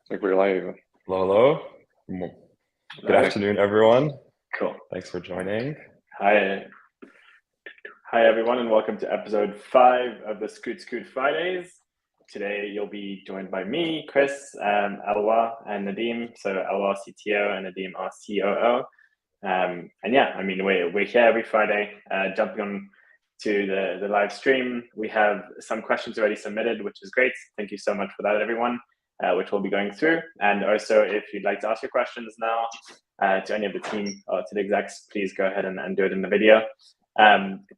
Like we're live. Hello, hello. Good Live. afternoon, everyone. Cool. Thanks for joining. Hi, hi everyone, and welcome to episode 5 of the Scoot Fridays. Today you'll be joined by me, Chris, Alwa, and Nadim. So Alwa CTO and Nadim our COO. And yeah, I mean we're here every Friday, jumping on to the live stream. We have some questions already submitted, which is great. Thank you so much for that, everyone. Which we'll be going through. And also, if you'd like to ask your questions now to any of the team or to the execs, please go ahead and do it in the video.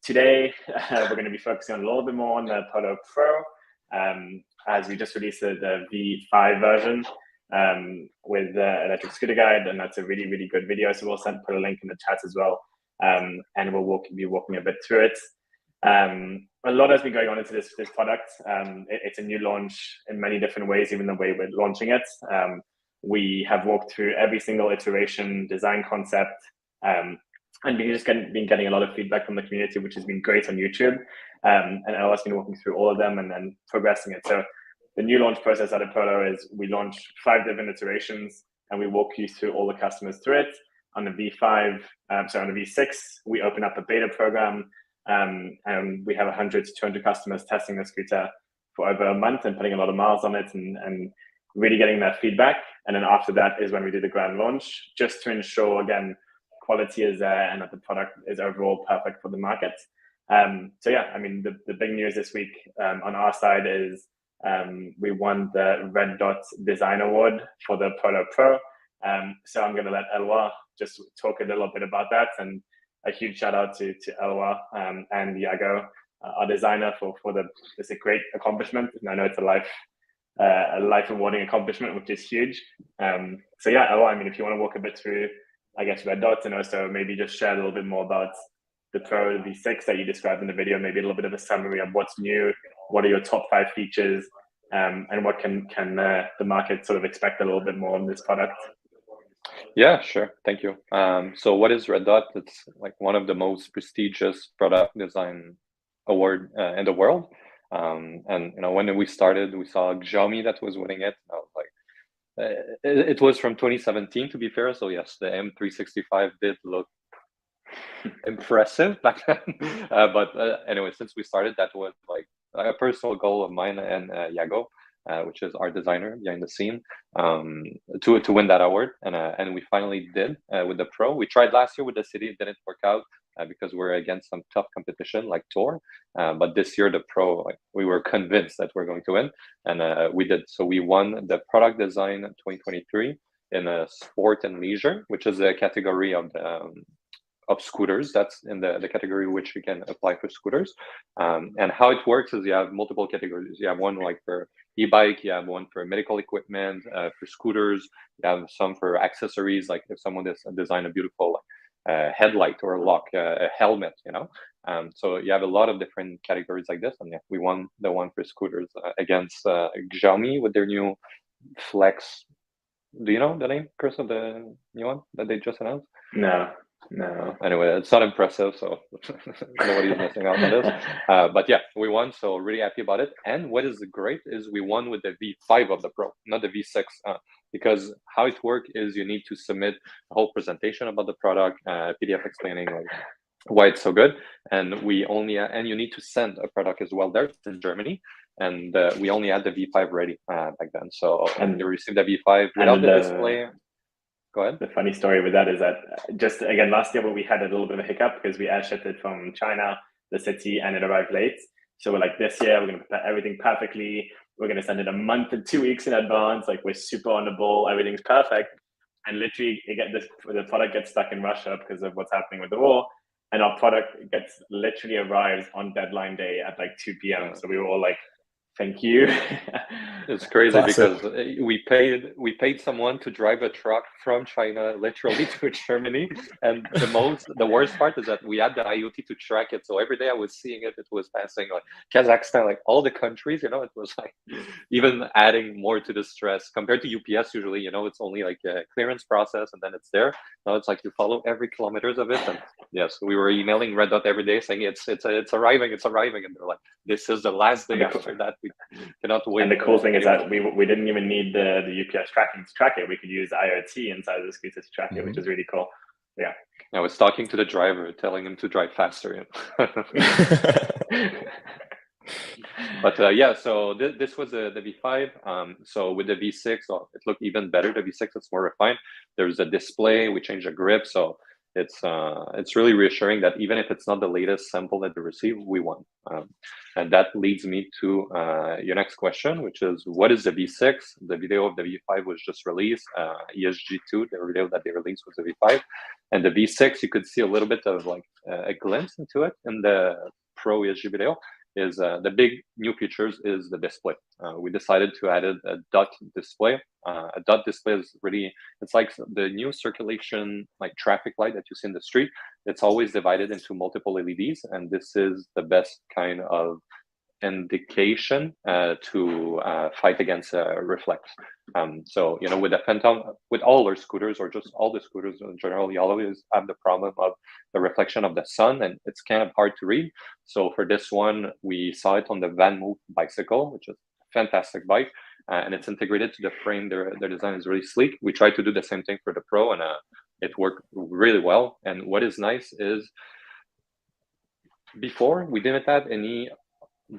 Today, we're going to be focusing on a little bit more on the Proto Pro, as we just released the V5 version with the electric scooter guide, and that's a really, really good video. So we'll put a link in the chat as well, and we'll be walking a bit through it. A lot has been going on into this product. It's a new launch in many different ways, even the way we're launching it. We have walked through every single iteration, design concept, and been getting a lot of feedback from the community, which has been great on YouTube. And I've been walking through all of them and then progressing it. So the new launch process at Proto is we launch 5 different iterations and we walk you through all the customers through it. On the V5, on the V6, we open up a beta program. And we have 100 to 200 customers testing the scooter for over a month and putting a lot of miles on it and really getting that feedback. And then after that is when we do the grand launch, just to ensure, again, quality is there and that the product is overall perfect for the market. So yeah, I mean, the big news this week on our side is we won the Red Dot Design Award for the Proto Pro. So I'm going to let Elwa just talk a little bit about that, and a huge shout out to Elwa and Iago, our designer, for it's a great accomplishment. And I know it's a life rewarding accomplishment, which is huge. So yeah, Elwa, I mean, if you want to walk a bit through, I guess, Red Dot, and also maybe just share a little bit more about the Pro V6 that you described in the video, maybe a little bit of a summary of what's new, what are your top 5 features, and what can the market sort of expect a little bit more on this product. Yeah, sure. Thank you. So what is Red Dot? It's like one of the most prestigious product design award in the world. And when we started, we saw Xiaomi that was winning it. I was like, it was from 2017, to be fair. So yes, the M365 did look impressive back then. But anyway, since we started, that was like a personal goal of mine and Iago. Which is our designer behind the scene, to win that award, and we finally did with the Pro. We tried last year with the City, it didn't work out because we're against some tough competition like Tor. But this year the Pro, like, we were convinced that we're going to win, and we did. So we won the product design 2023 in sport and leisure, which is a category of scooters. That's in the category which you can apply for scooters. And how it works is you have multiple categories. You have one like for e-bike, you have one for medical equipment, for scooters, you have some for accessories, like if someone design a beautiful headlight or lock, a helmet, so you have a lot of different categories like this. And yeah, we won the one for scooters against Xiaomi with their new Flex. Do you know the name, Chris, of the new one that they just announced? No. Anyway, it's not impressive, so nobody's missing out on this. But yeah, we won, so really happy about it. And what is great is we won with the V5 of the Pro, not the V6, because how it works is you need to submit a whole presentation about the product, PDF explaining like why it's so good, and and you need to send a product as well. There in Germany, and we only had the V5 ready back then. So and you received the V5 without the display. Go ahead. The funny story with that is that just again last year we had a little bit of a hiccup because we air shipped it from China, the City, and it arrived late. So we're like, this year we're going to prepare everything perfectly. We're going to send it a month and 2 weeks in advance. Like, we're super on the ball. Everything's perfect. And literally, the product gets stuck in Russia because of what's happening with the war. And our product literally arrives on deadline day at like 2 p.m. So we were all like, thank you. It's crazy because we paid someone to drive a truck from China literally to Germany, and the worst part is that we had the IoT to track it. So every day I was seeing it. It was passing like Kazakhstan, like all the countries. It was like even adding more to the stress compared to UPS. Usually, it's only like a clearance process and then it's there. Now it's like you follow every kilometers of it. And yes, we were emailing Red Dot every day saying it's arriving, and they're like, this is the last day after that We cannot wait. And the cool thing is that we didn't even need the UPS tracking to track it. We could use IoT inside of the scooter to track it, which is really cool. Yeah. I was talking to the driver, telling him to drive faster. But so this was the V5. So with the V6, it looked even better. The V6 is more refined. There's a display. We changed the grip, so it's really reassuring that even if it's not the latest sample that they receive, we won. And that leads me to your next question, which is, what is the V6? The video of the V5 was just released. ESG2, the video that they released was the V5. And the V6, you could see a little bit of like a glimpse into it in the Pro ESG video. Is the big new features is the display. We decided to add a dot display. A dot display is really, it's like the new circulation, like traffic light that you see in the street. It's always divided into multiple LEDs, and this is the best kind of indication to fight against reflex. So, with the Phantom, with all our scooters, or just all the scooters in general, you always have the problem of the reflection of the sun, and it's kind of hard to read. So for this one, we saw it on the VanMoof bicycle, which is a fantastic bike, and it's integrated to the frame. Their design is really sleek. We tried to do the same thing for the Pro, and it worked really well. And what is nice is, before we didn't have any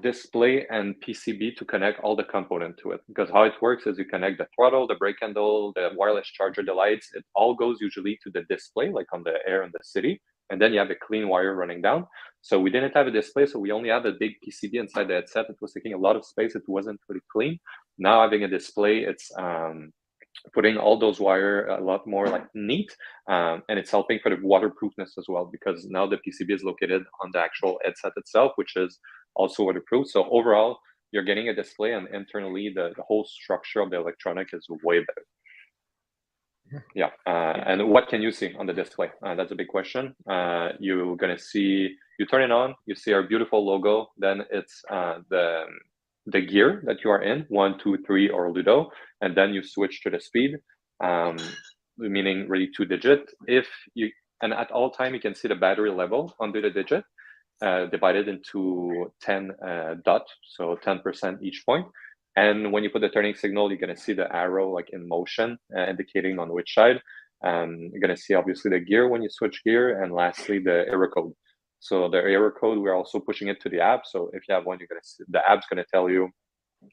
display and PCB to connect all the component to it, because how it works is you connect the throttle, the brake handle, the wireless charger, the lights, it all goes usually to the display, like on the Air in the city, and then you have a clean wire running down. So we didn't have a display, so we only had a big PCB inside the headset. It was taking a lot of space. It wasn't really clean. Now having a display, it's putting all those wire a lot more like neat, and it's helping for the waterproofness as well, because now the PCB is located on the actual headset itself, which is also waterproof. So overall, you're getting a display, and internally the whole structure of the electronic is way better. Yeah. And what can you see on the display? That's a big question. You're gonna see, you turn it on, you see our beautiful logo. Then it's the gear that you are in, 1, 2, 3, or Ludo, and then you switch to the speed, meaning really 2-digit. And at all time you can see the battery level under the digit, divided into 10 dots, so 10% each point. And when you put the turning signal, you're going to see the arrow like in motion, indicating on which side. You're going to see obviously the gear when you switch gear, and lastly the error code. So the error code, we're also pushing it to the app. So if you have one, you're going to see the app's going to tell you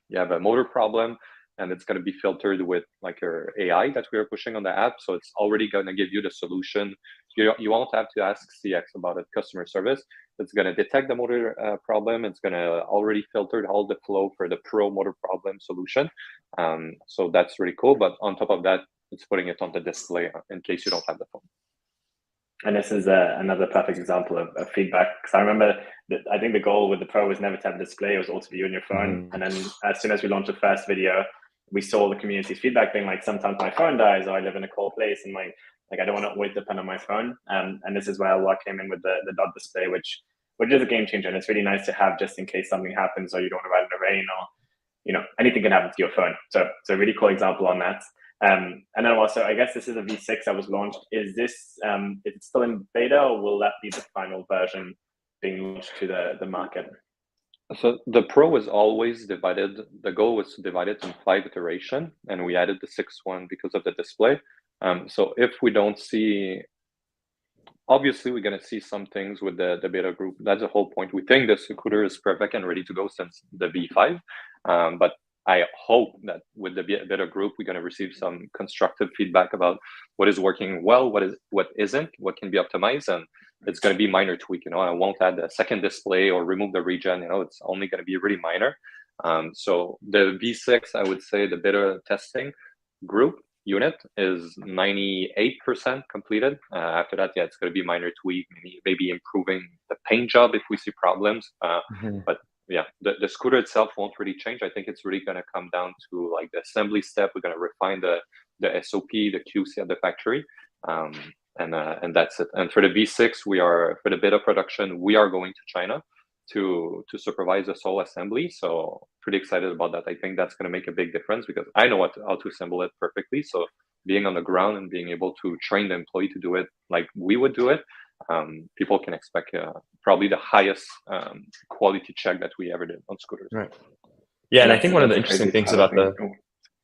you have a motor problem, and it's going to be filtered with like our AI that we are pushing on the app. So it's already going to give you the solution. You won't have to ask CX about it, customer service. It's going to detect the motor problem. It's going to already filter all the flow for the Pro motor problem solution. So that's really cool. But on top of that, it's putting it on the display in case you don't have the phone. And this is another perfect example of feedback. Because I remember that I think the goal with the Pro was never to have a display. It was all to be on your phone. And then as soon as we launched the first video, we saw the community's feedback being like, sometimes my phone dies, or I live in a cold place, and like I don't want to always depend on my phone. And this is where Elwha came in with the dot display, which is a game changer. And it's really nice to have just in case something happens, or you don't want to ride in the rain, or anything can happen to your phone. So a really cool example on that. And then also, I guess this is a V6 that was launched. Is this is it still in beta, or will that be the final version being launched to the market? So the Pro was always divided. The goal was to divide it in 5 iterations, and we added the 6th one because of the display. So if we don't see, obviously we're going to see some things with the beta group. That's the whole point. We think the scooter is perfect and ready to go since the V5, but I hope that with the beta group, we're going to receive some constructive feedback about what is working well, what isn't, what can be optimized, and it's going to be minor tweak. I won't add a second display or remove the regen. It's only going to be really minor. So the V6, I would say the beta testing group unit is 98% completed. After that, it's going to be minor tweak, maybe improving the paint job if we see problems. But yeah, the scooter itself won't really change. I think it's really going to come down to like the assembly step. We're going to refine the SOP, the QC at the factory, and that's it. And for the V6, for the beta production, we are going to China to supervise the whole assembly. So pretty excited about that. I think that's going to make a big difference because I know how to assemble it perfectly. So being on the ground and being able to train the employee to do it like we would do it, people can expect probably the highest quality check that we ever did on scooters. Right. Yeah, and I think one of the that's a interesting crazy things part of about things.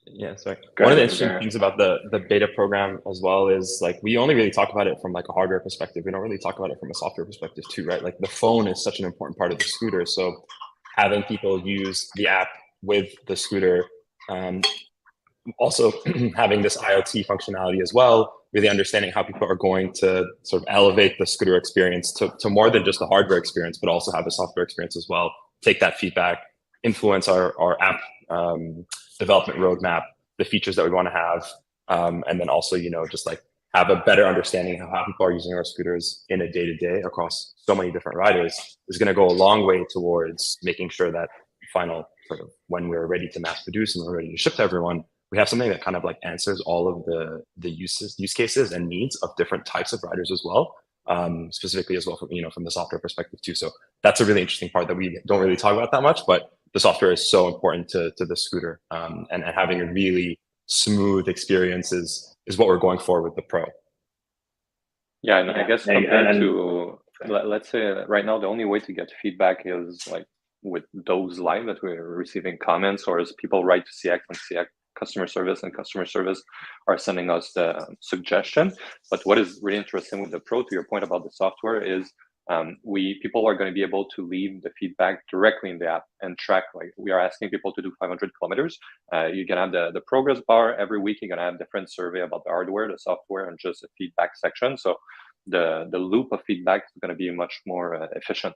the yeah, sorry. Go One of the ahead, interesting go. things about the beta program as well is like we only really talk about it from like a hardware perspective. We don't really talk about it from a software perspective too, right? Like the phone is such an important part of the scooter. So having people use the app with the scooter, also having this IoT functionality as well, really understanding how people are going to sort of elevate the scooter experience to more than just the hardware experience, but also have a software experience as well. Take that feedback, influence our app development roadmap, the features that we want to have, and then also, you know, just like have a better understanding of how people are using our scooters in a day-to-day across so many different riders is going to go a long way towards making sure that final sort of when we're ready to mass produce and we're ready to ship to everyone, we have something that kind of like answers all of the use cases and needs of different types of riders as well, specifically as well from, you know, from the software perspective too. So that's a really interesting part that we don't really talk about that much, but the software is so important to the scooter, and having a really smooth experience is what we're going for with the Pro. Yeah, and I guess compared to, let's say right now, the only way to get feedback is like with those live that we're receiving comments, or as people write to CX and CX customer service, and customer service are sending us the suggestion. But what is really interesting with the Pro, to your point about the software, is people are going to be able to leave the feedback directly in the app and track. Like we are asking people to do 500 kilometers. You can have the progress bar every week. You're going to have different survey about the hardware, the software, and just a feedback section. So the loop of feedback is going to be much more efficient.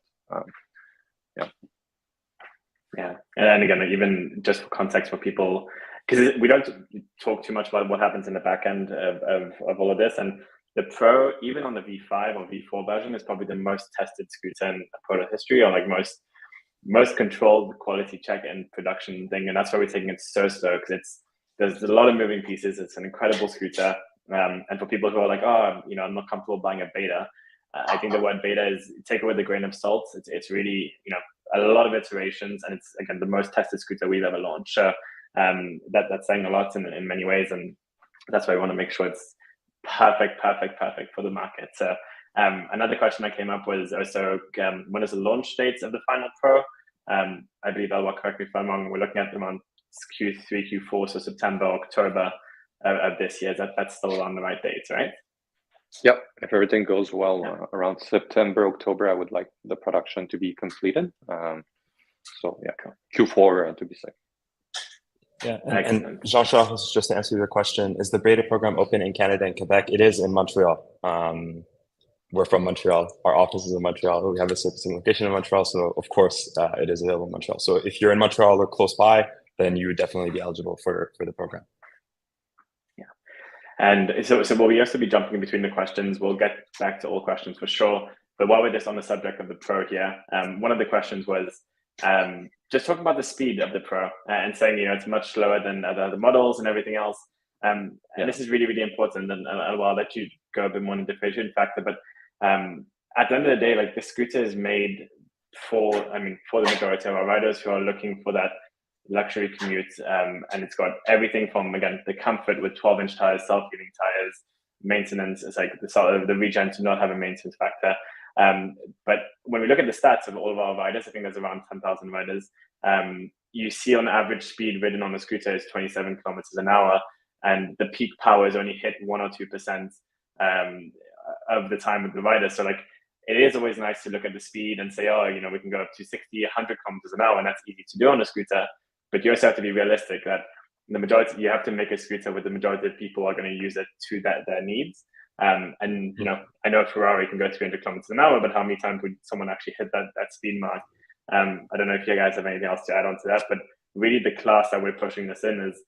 Yeah, and again, even just for context for people, because we don't talk too much about what happens in the back end of all of this, and the Pro, even on the V5 or V4 version, is probably the most tested scooter in Proto history, or like most controlled quality check and production thing, and that's why we're taking it so slow, because there's a lot of moving pieces. It's an incredible scooter, and for people who are like, oh, you know, I'm not comfortable buying a beta, I think the word beta is take it with a grain of salt. It's really, you know, a lot of iterations, and it's again the most tested scooter we've ever launched. So that's saying a lot in many ways, and that's why we want to make sure it's perfect for the market. So another question that came up was also when is the launch dates of the final Pro? I believe Elwar, correct me if I'm wrong, we're looking at them on Q3, Q4, so September, October of this year. That's still on the right dates, right? Yep, if everything goes well, around September, October, I would like the production to be completed. So yeah, Q4 to be safe. Yeah, and Jean-Charles, just to answer your question, is the beta program open in Canada and Quebec? It is in Montreal. We're from Montreal. Our office is in Montreal. We have a servicing location in Montreal, so of course it is available in Montreal. So if you're in Montreal or close by, then you would definitely be eligible for the program. And so we'll also be jumping in between the questions. We'll get back to all questions for sure. But while we're just on the subject of the Pro here, one of the questions was just talking about the speed of the Pro and saying, you know, it's much slower than other models and everything else. And this is really, really important. And I'll let you go a bit more in the differentiation factor. But at the end of the day, like the scooter is made for the majority of our riders who are looking for that luxury commute, and it's got everything from, again, the comfort with 12-inch tires, self-healing tires, maintenance. It's like the regen to not have a maintenance factor. But when we look at the stats of all of our riders, I think there's around 10,000 riders. You see on average speed ridden on a scooter is 27 kilometers an hour, and the peak power is only hit 1 or 2% of the time with the rider. So like, it is always nice to look at the speed and say, oh, you know, we can go up to 60, 100 kilometers an hour, and that's easy to do on a scooter. But you also have to be realistic that the majority, you have to make a scooter where the majority of people are going to use it to their needs. And you know, I know a Ferrari can go 300 kilometers an hour, but how many times would someone actually hit that speed mark? I don't know if you guys have anything else to add on to that, but really the class that we're pushing this in is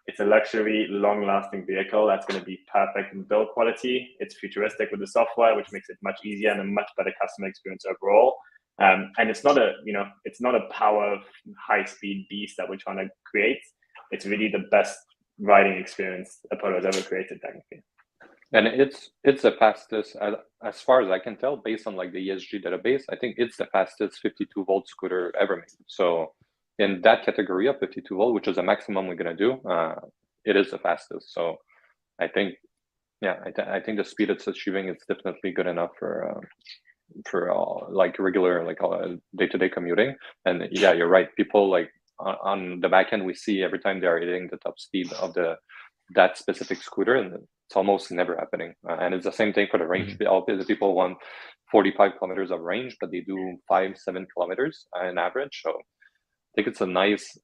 it's a luxury, long-lasting vehicle that's going to be perfect in build quality. It's futuristic with the software, which makes it much easier and a much better customer experience overall. And it's not a power high-speed beast that we're trying to create. It's really the best riding experience Apollo has ever created, technically. And it's the fastest, as far as I can tell, based on like the ESG database. I think it's the fastest 52-volt scooter ever made. So in that category of 52 volt, which is the maximum we're gonna do, it is the fastest. So I think, I think the speed it's achieving is definitely good enough for like regular, like day-to-day commuting. And yeah, you're right. People like on the back end, we see every time they are hitting the top speed of that specific scooter, and it's almost never happening. And it's the same thing for the range. All the people want 45 kilometers of range, but they do 5-7 kilometers on average. So I think it's a nice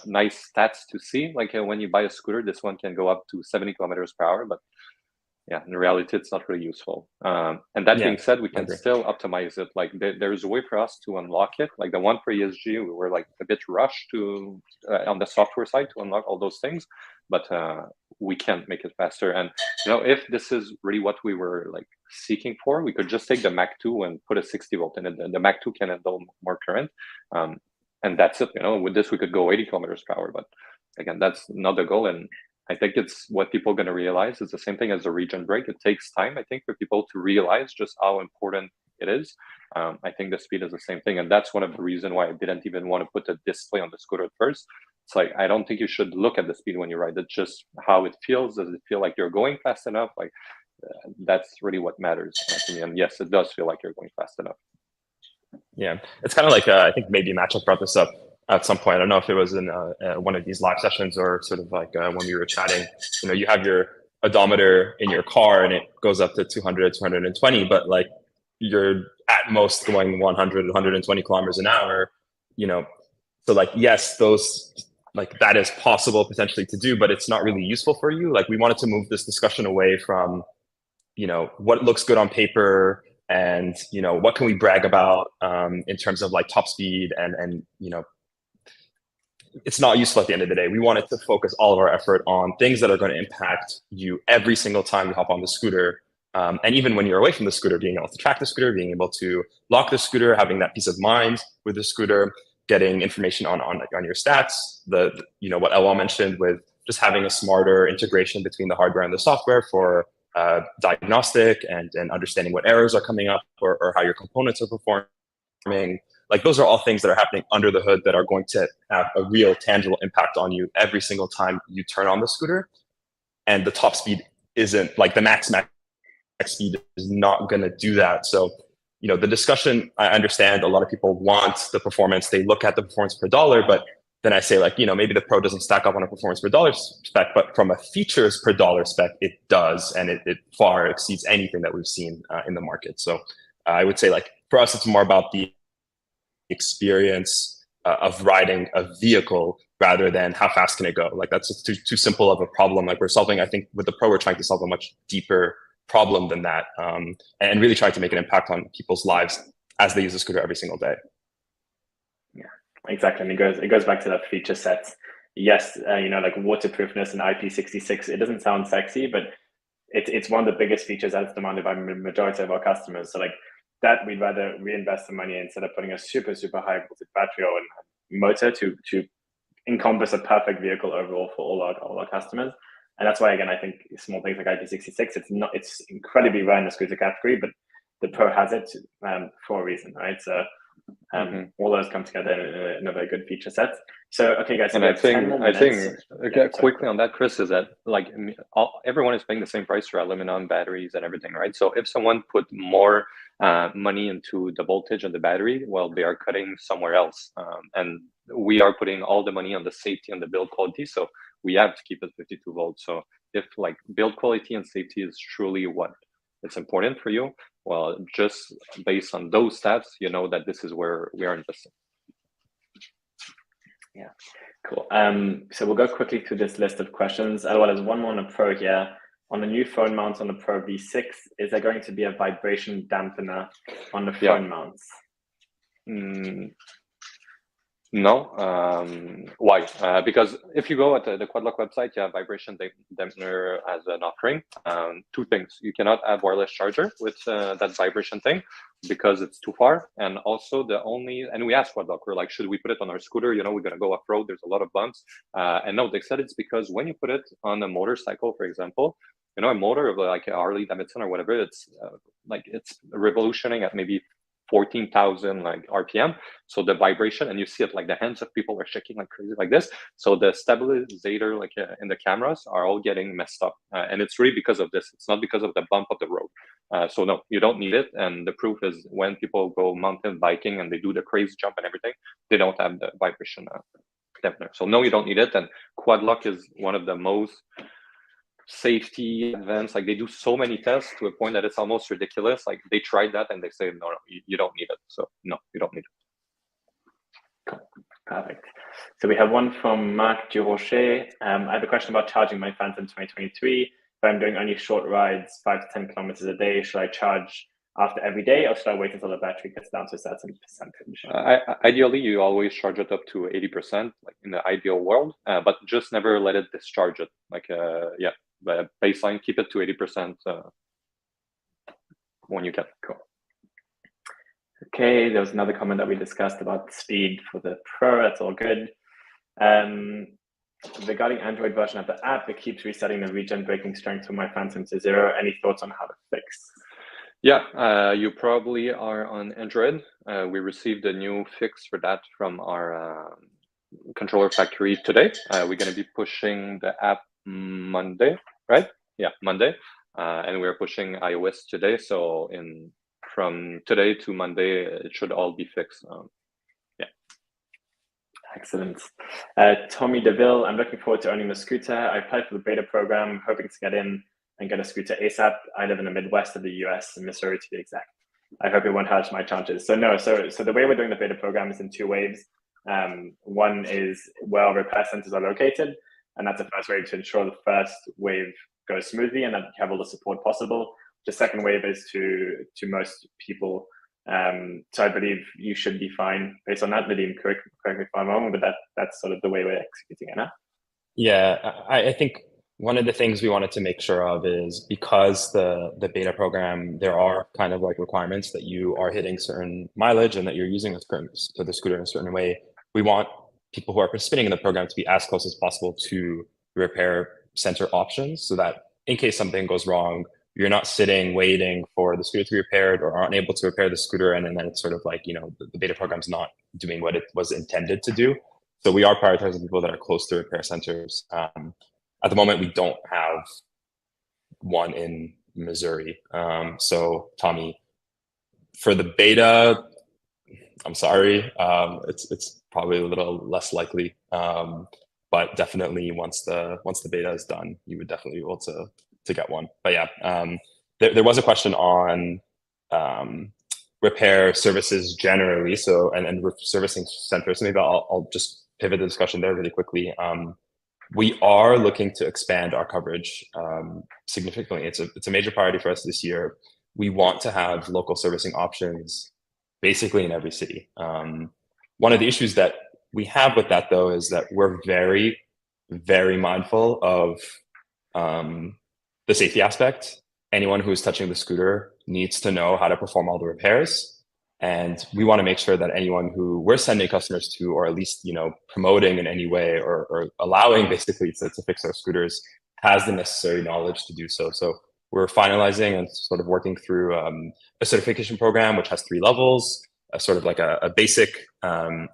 stats to see. Like when you buy a scooter, this one can go up to 70 kilometers per hour, but yeah, in reality, it's not really useful. And that being said, we can still optimize it. Like there's a way for us to unlock it. Like the one for ESG, we were like a bit rushed to on the software side to unlock all those things, but we can't make it faster. And if this is really what we were like seeking for, we could just take the Mach 2 and put a 60 volt in it. The Mach 2 can handle more current, and that's it. With this we could go 80 kilometers per hour. But again, that's not the goal. And I think it's what people are going to realize. It's the same thing as the regen brake. It takes time, I think, for people to realize just how important it is. I think the speed is the same thing. And that's one of the reasons why I didn't even want to put a display on the scooter at first. It's like, I don't think you should look at the speed when you ride. It's just how it feels. Does it feel like you're going fast enough? Like that's really what matters to me. And yes, it does feel like you're going fast enough. Yeah, it's kind of like, I think maybe Matchup brought this up at some point. I don't know if it was in one of these live sessions or sort of like when we were chatting. You have your odometer in your car and it goes up to 200, 220, but like you're at most going 100, 120 kilometers an hour, So like, yes, those like that is possible potentially to do, but it's not really useful for you. Like we wanted to move this discussion away from, what looks good on paper and, what can we brag about in terms of like top speed and it's not useful at the end of the day. We wanted to focus all of our effort on things that are going to impact you every single time you hop on the scooter. And even when you're away from the scooter, being able to track the scooter, being able to lock the scooter, having that peace of mind with the scooter, getting information on your stats, what Elwal mentioned with just having a smarter integration between the hardware and the software for diagnostic and understanding what errors are coming up or how your components are performing. Like those are all things that are happening under the hood that are going to have a real tangible impact on you every single time you turn on the scooter. And the top speed isn't like the max speed is not going to do that. So, the discussion, I understand a lot of people want the performance. They look at the performance per dollar, but then I say like, maybe the Pro doesn't stack up on a performance per dollar spec, but from a features per dollar spec, it does. And it far exceeds anything that we've seen in the market. So I would say like for us, it's more about the experience of riding a vehicle rather than how fast can it go. Like that's too simple of a problem. Like we're solving, I think with the Pro, we're trying to solve a much deeper problem than that, and really trying to make an impact on people's lives as they use the scooter every single day. Yeah, exactly. And it goes back to that feature set. Yes, like waterproofness and IP66. It doesn't sound sexy, but it's one of the biggest features that's demanded by the majority of our customers. So like that, we'd rather reinvest the money instead of putting a super high voltage battery or motor to encompass a perfect vehicle overall for all our customers. And that's why, again, I think small things like IP66, it's incredibly rare in the scooter category, but the Pro has it for a reason, right? So all those come together in a very good feature set. So, okay, guys. And I think quickly on that, Chris, is that like everyone is paying the same price for aluminum batteries and everything, right? So if someone put more money into the voltage and the battery, well, they are cutting somewhere else. And we are putting all the money on the safety and the build quality. So we have to keep it 52 volts. So if like build quality and safety is truly what it's important for you, well, just based on those stats, that this is where we are investing. Yeah, cool. So we'll go quickly through this list of questions. Otherwise, there's one more on the Pro here. On the new phone mounts on the Pro V6, is there going to be a vibration dampener on the phone mounts? No. Why? Because if you go at the Quadlock website, you have vibration dampener as an offering. Two things: you cannot have wireless charger with that vibration thing because it's too far, and also and we asked Quadlock, we're like, should we put it on our scooter? We're gonna go off road. There's a lot of bumps, and no, they said it's because when you put it on a motorcycle, for example, a motor of like a Harley Davidson or whatever, it's like it's revolutioning at maybe 14,000 like RPM. So the vibration, and you see it like the hands of people are shaking like crazy like this. So the stabilizer like in the cameras are all getting messed up. And it's really because of this. It's not because of the bump of the road. So no, you don't need it. And the proof is when people go mountain biking and they do the crazy jump and everything, they don't have the vibration dampener. So no, you don't need it. And Quad Lock is one of the most safety events. Like they do so many tests to a point that it's almost ridiculous. Like they tried that and they say, no, you don't need it. So no, you don't need it. Cool. Perfect. So we have one from Marc Durocher. I have a question about charging my Phantom 2023. If I'm doing only short rides, 5 to 10 kilometers a day, should I charge after every day, or should I wait until the battery gets down to a certain percentage? Ideally, you always charge it up to 80%, like in the ideal world, but just never let it discharge it. Like, baseline, keep it to 80% when you can. Cool. Okay, there was another comment that we discussed about speed for the Pro. That's all good. Regarding Android version of the app, it keeps resetting the regen braking strength for my Phantom to 0. Any thoughts on how to fix? Yeah, you probably are on Android. We received a new fix for that from our controller factory today. We're going to be pushing the app Monday, right? Yeah, Monday. And we're pushing iOS today. So from today to Monday, it should all be fixed. Yeah. Excellent. Tommy DeVille, I'm looking forward to owning the scooter. I applied for the beta program, hoping to get in and get a scooter ASAP. I live in the Midwest of the US, in Missouri to be exact. I hope it won't hurt my chances. So the way we're doing the beta program is in 2 waves. One is where our repair centers are located, and that's the first wave to ensure the first wave goes smoothly and that you have all the support possible. The second wave is to most people. So I believe you should be fine based on that. Nadim, correct me if I'm wrong, but that's sort of the way we're executing it now. Yeah, I think one of the things we wanted to make sure of is because the beta program, there are kind of like requirements that you are hitting certain mileage and that you're using the scooter in a certain way. We want people who are participating in the program to be as close as possible to repair center options so that in case something goes wrong, you're not sitting waiting for the scooter to be repaired or aren't able to repair the scooter. And then it's sort of like, the beta program's not doing what it was intended to do. So we are prioritizing people that are close to repair centers. At the moment, we don't have one in Missouri. So Tommy, for the beta, I'm sorry, it's probably a little less likely. But definitely once the beta is done, you would definitely be able to get one. But yeah, there was a question on repair services generally. So and servicing centers. So maybe I'll just pivot the discussion there really quickly. We are looking to expand our coverage significantly. It's a major priority for us this year. We want to have local servicing options basically in every city. One of the issues that we have with that, though, is that we're very, very mindful of the safety aspect. Anyone who's touching the scooter needs to know how to perform all the repairs. And we want to make sure that anyone who we're sending customers to, or at least, promoting in any way or allowing basically to fix our scooters, has the necessary knowledge to do so. So we're finalizing and sort of working through a certification program, which has 3 levels, sort of like a basic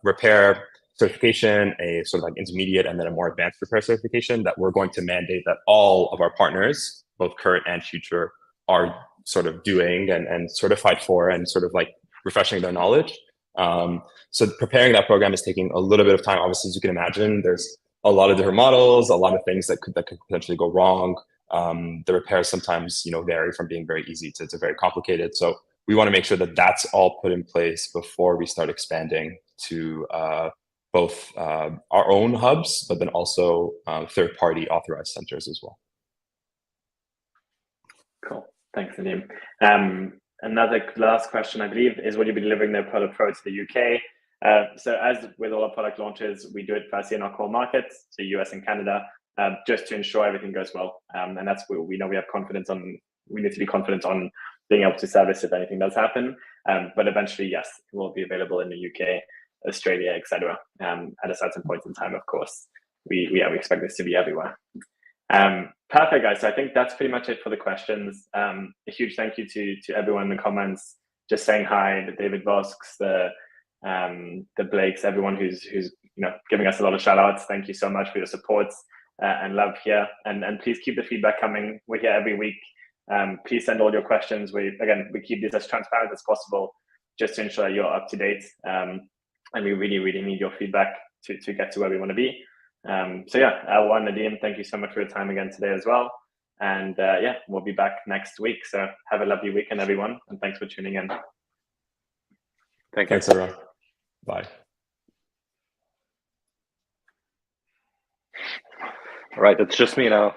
repair certification, a sort of like intermediate, and then a more advanced repair certification that we're going to mandate that all of our partners, both current and future, are sort of doing and certified for, and sort of like refreshing their knowledge. So preparing that program is taking a little bit of time. Obviously, as you can imagine, there's a lot of different models, a lot of things that could potentially go wrong. The repairs sometimes, vary from being very easy to very complicated. So we want to make sure that that's all put in place before we start expanding to both our own hubs, but then also third-party authorized centers as well. Cool. Thanks, Nadim. Another last question, I believe, is will you be delivering the Apollo Pro to the UK? So as with all our product launches, we do it firstly in our core markets, so US and Canada, just to ensure everything goes well. And that's where we know we have confidence on, we need to be confident on being able to service if anything does happen. But eventually, yes, it will be available in the UK, Australia, etc. At a certain point in time, of course. We expect this to be everywhere. Perfect, guys. So I think that's pretty much it for the questions. A huge thank you to everyone in the comments just saying hi, the David Vosks, the Blakes, everyone who's giving us a lot of shout outs. Thank you so much for your support and love here. And please keep the feedback coming. We're here every week. Please send all your questions. We keep this as transparent as possible, just to ensure you're up to date. And we really, really need your feedback to get to where we want to be. So yeah, Elwha, Nadim, thank you so much for your time again today as well. And yeah, we'll be back next week. So have a lovely weekend, everyone. And thanks for tuning in. Thanks, everyone. Bye. All right, it's just me now.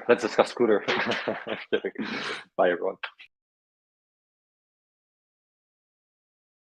Let's discuss Scooter. Bye, everyone.